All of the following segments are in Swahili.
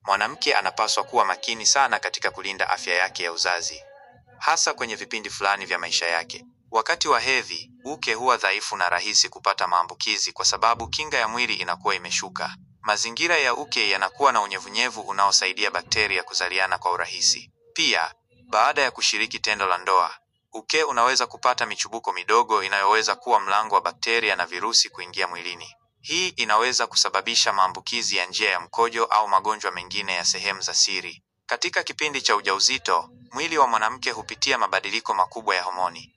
Mwanamke anapaswa kuwa makini sana katika kulinda afya yake ya uzazi, hasa kwenye vipindi fulani vya maisha yake. Wakati wa hedhi, uke huwa dhaifu na rahisi kupata maambukizi kwa sababu kinga ya mwili inakuwa imeshuka. Mazingira ya uke yanakuwa na unyevunyevu unaosaidia bakteria kuzaliana kwa urahisi. Pia, baada ya kushiriki tendo la ndoa, uke unaweza kupata michubuko midogo inayoweza kuwa mlango wa bakteria na virusi kuingia mwilini. Hii inaweza kusababisha maambukizi ya njia ya mkojo au magonjwa mengine ya sehemu za siri. Katika kipindi cha ujauzito, mwili wa mwanamke hupitia mabadiliko makubwa ya homoni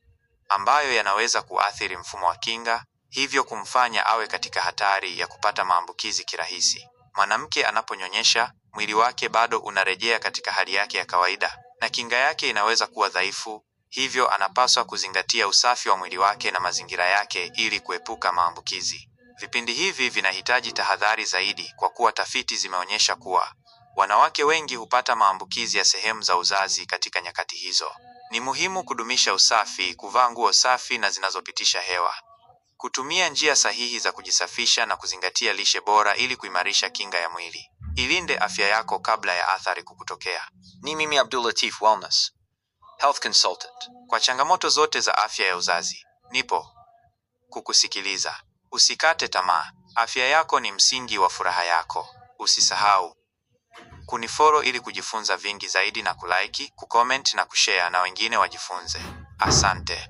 ambayo yanaweza kuathiri mfumo wa kinga, hivyo kumfanya awe katika hatari ya kupata maambukizi kirahisi. Mwanamke anaponyonyesha, mwili wake bado unarejea katika hali yake ya kawaida na kinga yake inaweza kuwa dhaifu, hivyo anapaswa kuzingatia usafi wa mwili wake na mazingira yake ili kuepuka maambukizi. Vipindi hivi vinahitaji tahadhari zaidi kwa kuwa tafiti zimeonyesha kuwa wanawake wengi hupata maambukizi ya sehemu za uzazi katika nyakati hizo. Ni muhimu kudumisha usafi, kuvaa nguo safi na zinazopitisha hewa, kutumia njia sahihi za kujisafisha na kuzingatia lishe bora ili kuimarisha kinga ya mwili. Ilinde afya yako kabla ya athari kukutokea. Ni mimi Abdulatif Wellness, Health Consultant. Kwa changamoto zote za afya ya uzazi, nipo kukusikiliza. Usikate tamaa. Afya yako ni msingi wa furaha yako. Usisahau kunifollow ili kujifunza vingi zaidi na kulike, kucomment na kushare na wengine wajifunze. Asante.